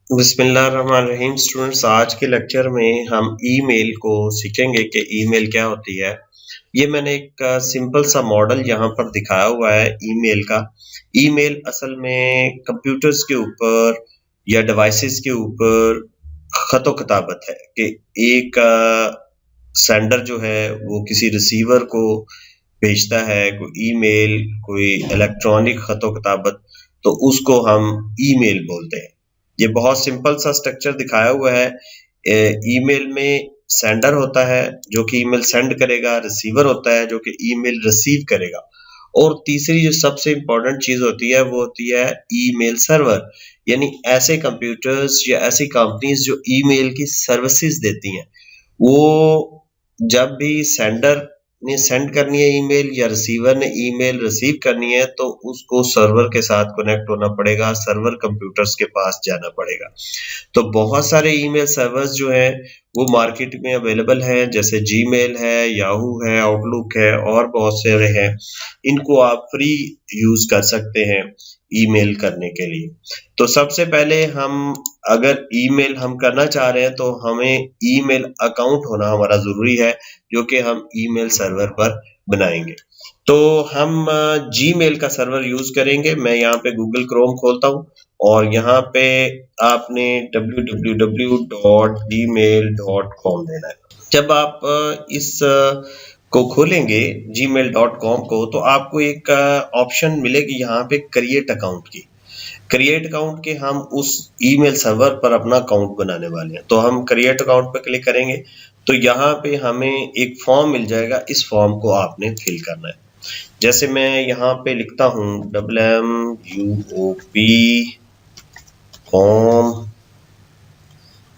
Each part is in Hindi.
बिस्मिल्लाहिर्रहमानिर्रहीम। स्टूडेंट्स, आज के लेक्चर में हम ईमेल को सीखेंगे कि ईमेल क्या होती है। ये मैंने एक सिंपल सा मॉडल यहाँ पर दिखाया हुआ है ईमेल का। ईमेल असल में कंप्यूटर्स के ऊपर या डिवाइसेस के ऊपर खतो खताबत है कि एक सेंडर जो है वो किसी रिसीवर को भेजता है कोई ईमेल, कोई इलेक्ट्रॉनिक खतो खताबत, तो उसको हम ईमेल बोलते हैं। ये बहुत सिंपल सा स्ट्रक्चर दिखाया हुआ है। ईमेल में सेंडर होता है जो कि ईमेल सेंड करेगा, रिसीवर होता है जो कि ईमेल रिसीव करेगा, और तीसरी जो सबसे इम्पोर्टेंट चीज होती है वो होती है ईमेल सर्वर। यानी ऐसे कंप्यूटर्स या ऐसी कंपनीज जो ईमेल की सर्विसेज देती हैं, वो जब भी सेंडर ने सेंड करनी है ईमेल या रिसीवर ने ईमेल रिसीव करनी है तो उसको सर्वर के साथ कनेक्ट होना पड़ेगा, सर्वर कंप्यूटर्स के पास जाना पड़ेगा। तो बहुत सारे ईमेल सर्वर्स जो हैं वो मार्केट में अवेलेबल हैं, जैसे जीमेल है, याहू है, आउटलुक है और बहुत सारे हैं। इनको आप फ्री यूज कर सकते हैं ईमेल करने के लिए। तो सबसे पहले हम अगर ईमेल हम करना चाह रहे हैं तो हमें ईमेल अकाउंट होना हमारा जरूरी है, जो कि हम ईमेल सर्वर पर बनाएंगे। तो हम जीमेल का सर्वर यूज करेंगे। मैं यहाँ पे गूगल क्रोम खोलता हूँ और यहाँ पे आपने www.gmail.com देना है। जब आप इस को खोलेंगे gmail.com को, तो आपको एक ऑप्शन मिलेगी यहाँ पे क्रिएट अकाउंट की। क्रिएट अकाउंट के हम उस ईमेल सर्वर पर अपना अकाउंट बनाने वाले हैं। तो हम क्रिएट अकाउंट पर क्लिक करेंगे तो यहाँ पे हमें एक फॉर्म मिल जाएगा। इस फॉर्म को आपने फिल करना है। जैसे मैं यहाँ पे लिखता हूँ WMUOP फॉर्म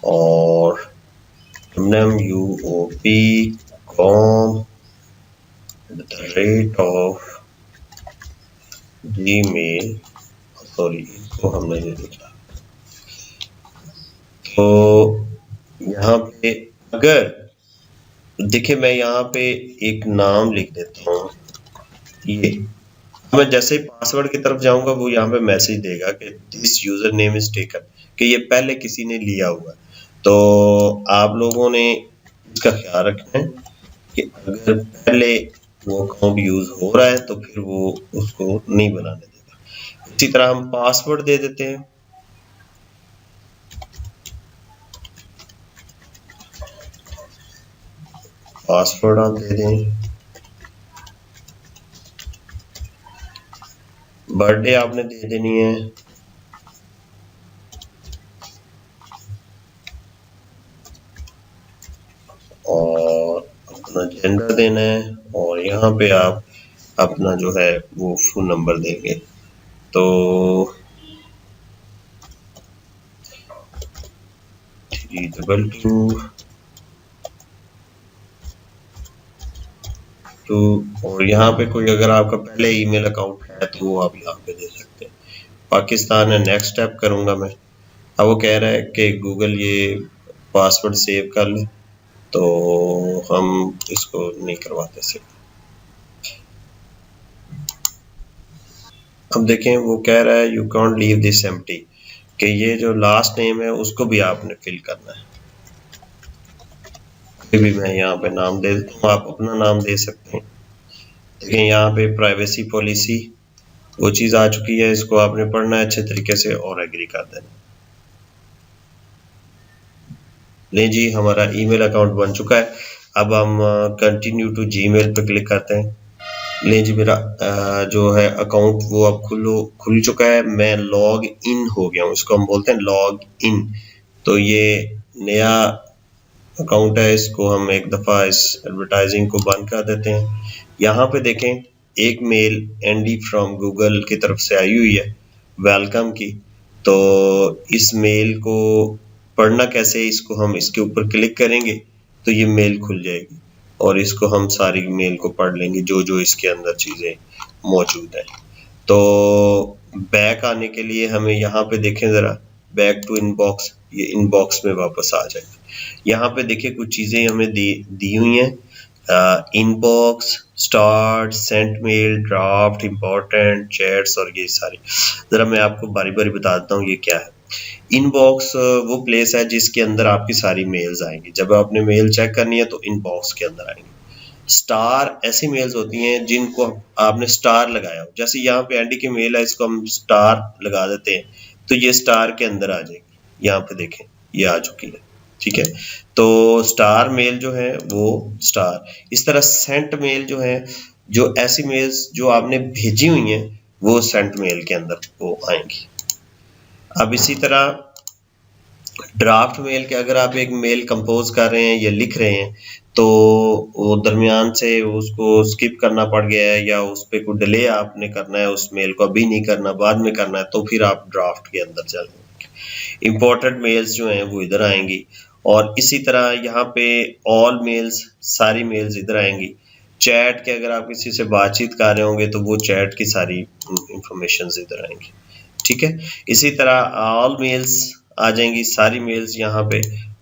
और WMUOP कॉम @gmail, सॉरी इसको हमने नहीं लिखा। तो यहाँ पे अगर देखिए, मैं यहाँ पे एक नाम लिख देता हूँ। ये मैं जैसे ही पासवर्ड की तरफ जाऊंगा वो यहाँ पे मैसेज देगा कि this user name is taken, कि ये पहले किसी ने लिया हुआ है। तो आप लोगों ने इसका ख्याल रखना है कि अगर पहले वो अकाउंट यूज हो रहा है तो फिर वो उसको नहीं बनाने देगा। इसी तरह हम पासवर्ड दे देते हैं। पासवर्ड आप दे दें। बर्थडे आपने दे देनी है, और अपना जेंडर देना है, और यहाँ पे आप अपना जो है वो फोन नंबर देंगे। तो 322, और यहाँ पे कोई अगर आपका पहले ईमेल अकाउंट है तो वो आप यहाँ पे दे सकते हैं। पाकिस्तान है, नेक्स्ट स्टेप करूंगा मैं। अब वो कह रहा है कि गूगल ये पासवर्ड सेव कर ले, तो हम इसको नहीं करवाते सेव। अब देखें वो कह रहा है you can't leave this empty, कि ये जो लास्ट नेम है उसको भी आपने फिल करना है। कोई भी मैं यहाँ पे नाम दे देता हूँ, आप अपना नाम दे सकते हैं। देखें यहाँ पे प्राइवेसी पॉलिसी वो चीज आ चुकी है, इसको आपने पढ़ना है अच्छे तरीके से और एग्री कर देना। ले जी, हमारा ईमेल अकाउंट बन चुका है। अब हम कंटिन्यू टू जीमेल पे क्लिक करते हैं। ले जी, मेरा जो है अकाउंट वो अब खुल चुका है। मैं लॉग इन हो गया हूँ, इसको हम बोलते हैं लॉग इन। तो ये नया अकाउंट है, इसको हम एक दफ़ा इस एडवर्टाइजिंग को बंद कर देते हैं। यहाँ पे देखें एक मेल एनडी फ्रॉम गूगल की तरफ से आई हुई है वेलकम की। तो इस मेल को पढ़ना कैसे, इसको हम इसके ऊपर क्लिक करेंगे तो ये मेल खुल जाएगी और इसको हम सारी मेल को पढ़ लेंगे जो जो इसके अंदर चीज़ें मौजूद हैं। तो बैक आने के लिए हमें यहाँ पे देखें ज़रा, बैक टू इनबॉक्स, ये इनबॉक्स में वापस आ जाएगा। यहाँ पे देखिए कुछ चीज़ें हमें दी हुई हैं, inbox, starred, sent mail, draft, important, chats और ये सारी। ज़रा मैं आपको बारी बारी बता देता हूँ ये क्या है। इनबॉक्स वो प्लेस है जिसके अंदर आपकी सारी मेल्स आएंगी। जब आपने मेल चेक करनी है तो इनबॉक्स के अंदर आएंगी। स्टार ऐसी मेल्स होती हैं जिनको आपने स्टार लगाया हो, जैसे यहाँ पे एंडी की मेल है, इसको हम स्टार लगा देते हैं तो ये स्टार के अंदर आ जाएगी। यहाँ पे देखें ये आ चुकी है, ठीक है। तो स्टार मेल जो है वो स्टार, इस तरह सेंट मेल जो है, जो ऐसी मेल्स जो आपने भेजी हुई हैं वो सेंट मेल के अंदर वो आएंगी। अब इसी तरह ड्राफ्ट मेल के अगर आप एक मेल कंपोज कर रहे हैं या लिख रहे हैं तो वो दरमियान से उसको स्किप करना पड़ गया है या उस पर कोई डिले आपने करना है, उस मेल को अभी नहीं करना बाद में करना है, तो फिर आप ड्राफ्ट के अंदर चलेंगे। इम्पोर्टेंट मेल्स जो हैं वो इधर आएंगी और इसी तरह यहाँ पे ऑल मेल्स, सारी मेल्स इधर आएंगी। चैट के अगर आप किसी से बातचीत कर रहे होंगे तो वो चैट की सारी इंफॉर्मेशन इधर आएंगी, ठीक है। इसी तरह ऑल मेल्स आ जाएंगी, सारी मेल्स यहाँ पे।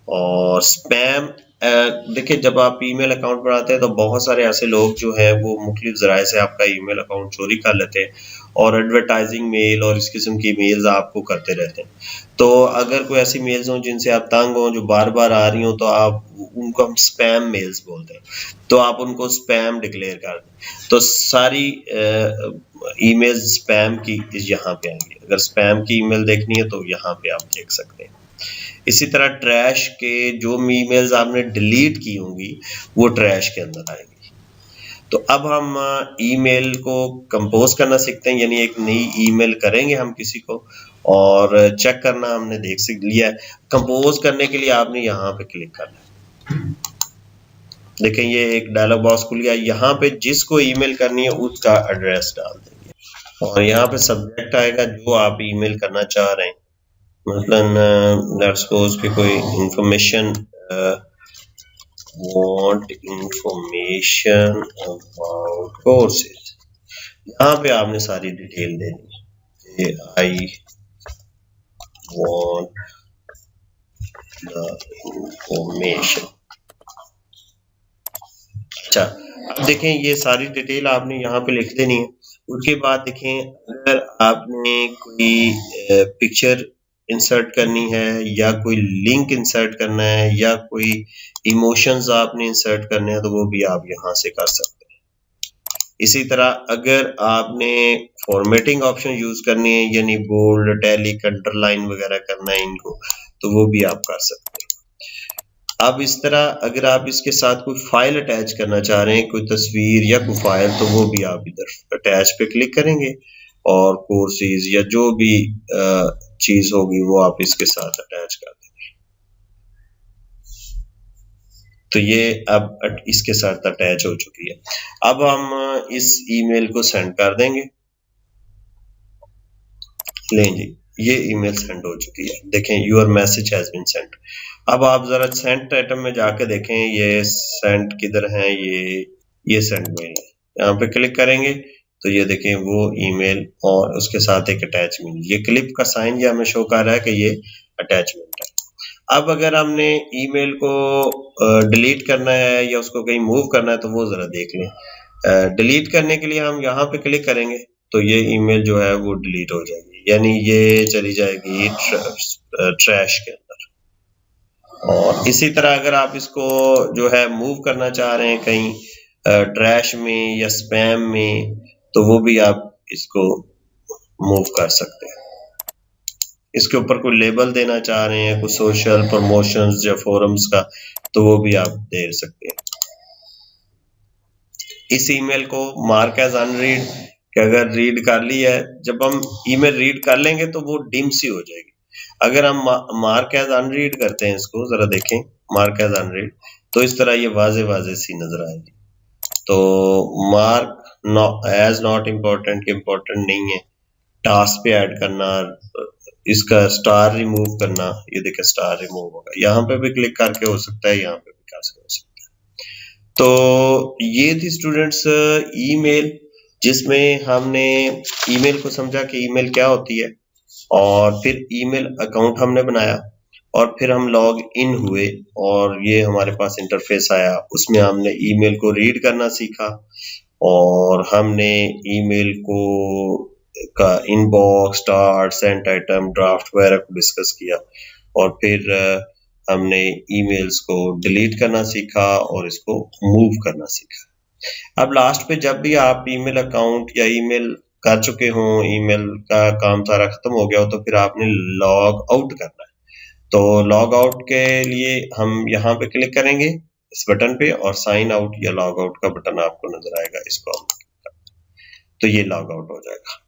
और स्पैम, देखिए जब आप ईमेल अकाउंट बनाते हैं तो बहुत सारे ऐसे लोग जो हैं वो मुख्तलिफ ज़राए से आपका ईमेल अकाउंट चोरी कर लेते हैं और एडवर्टाइजिंग मेल और इस किस्म की मेल्स आपको करते रहते हैं। तो अगर कोई ऐसी मेल्स हों जिनसे आप तंग हों, जो बार बार आ रही हों, तो आप उनको हम स्पैम मेल्स बोलते हैं, तो आप उनको स्पैम डिक्लेयर कर दें। तो सारी ईमेल स्पैम की यहाँ पे आएंगी। अगर स्पैम की ईमेल देखनी है तो यहाँ पे आप देख सकते हैं। इसी तरह ट्रैश के जो ईमेल्स आपने डिलीट की होंगी वो ट्रैश के अंदर आएंगी। तो अब हम ईमेल को कंपोज करना सीखते हैं, यानी एक नई ईमेल करेंगे हम किसी को और चेक करना हमने देख लिया है। कंपोज करने के लिए आपने यहाँ पे क्लिक करना है। देखें ये एक डायलॉग बॉक्स खुल गया। यहाँ पे जिसको ईमेल करनी है उसका एड्रेस डाल देंगे और यहाँ पे सब्जेक्ट आएगा जो आप ईमेल करना चाह रहे हैं। मतलब लेट्स सपोज कि कोई information, want information about courses, यहाँ पे आपने सारी डिटेल देनी है। I want the information. अच्छा, अब देखें ये सारी डिटेल आपने यहाँ पे लिख देनी है। उसके बाद देखें अगर आपने कोई पिक्चर इंसर्ट करनी है या कोई लिंक इंसर्ट करना है या कोई इमोशंस आपने इंसर्ट करने हैं तो वो भी आप यहाँ से कर सकते हैं। इसी तरह अगर आपने फॉर्मेटिंग ऑप्शन यूज करनी है, यानी बोल्ड, इटैलिक, अंडरलाइन वगैरह करना है इनको, तो वो भी आप कर सकते हैं। अब इस तरह अगर आप इसके साथ कोई फाइल अटैच करना चाह रहे हैं, कोई तस्वीर या कोई फाइल, तो वो भी आप इधर अटैच पे क्लिक करेंगे और कोर्सेज या जो भी चीज होगी वो आप इसके साथ अटैच कर देंगे। तो ये अब इसके साथ अटैच हो चुकी है। अब हम इस ईमेल को सेंड कर देंगे। लें जी, ये ईमेल सेंड हो चुकी है। देखें your message has been sent. अब आप जरा सेंट आइटम में जाके देखें ये सेंट किधर है। ये सेंट मेल है, यहाँ पे क्लिक करेंगे तो ये देखें वो ईमेल और उसके साथ एक अटैचमेंट, ये क्लिप का साइन ये हमें शो कर रहा है कि ये अटैचमेंट है। अब अगर हमने ईमेल को डिलीट करना है या उसको कहीं मूव करना है तो वो जरा देख लें। डिलीट करने के लिए हम यहाँ पे क्लिक करेंगे तो ये ईमेल जो है वो डिलीट हो जाएगी, यानी ये चली जाएगी ट्रैश के अंदर। और इसी तरह अगर आप इसको जो है मूव करना चाह रहे हैं कहीं ट्रैश में या स्पैम में, तो वो भी आप इसको मूव कर सकते हैं। इसके ऊपर कोई लेबल देना चाह रहे हैं, कोई सोशल प्रमोशंस या फोरम्स का, तो वो भी आप दे सकते हैं। इस ईमेल को मार्क एज अनरीड, कि अगर रीड कर ली है, जब हम ईमेल रीड कर लेंगे तो वो डिम सी हो जाएगी। अगर हम मार्क एज अनरीड करते हैं, इसको जरा देखें, मार्क एज अनरीड, तो इस तरह ये वाजे वाजे सी नजर आएगी। तो mark as not important, important नहीं है, टास्क पे ऐड करना, इसका स्टार रिमूव करना, ये देखें स्टार रिमूव होगा, यहाँ पे भी क्लिक करके हो सकता है, यहाँ पे भी कर सकते हैं। तो ये थी स्टूडेंट्स ईमेल, जिसमें हमने ईमेल को समझा कि ईमेल क्या होती है और फिर ईमेल अकाउंट हमने बनाया और फिर हम लॉग इन हुए और ये हमारे पास इंटरफेस आया। उसमें हमने ईमेल को रीड करना सीखा और हमने ईमेल को का inbox, starred, sent item, draft वगैरह को डिस्कस किया और फिर हमने ईमेल्स को डिलीट करना सीखा और इसको मूव करना सीखा। अब लास्ट पे जब भी आप ईमेल अकाउंट या ईमेल कर चुके हों, ईमेल का काम सारा खत्म हो गया हो, तो फिर आपने लॉग आउट करना है। तो लॉग आउट के लिए हम यहाँ पे क्लिक करेंगे इस बटन पे और साइन आउट या लॉग आउट का बटन आपको नजर आएगा, इसको हम तो ये लॉग आउट हो जाएगा।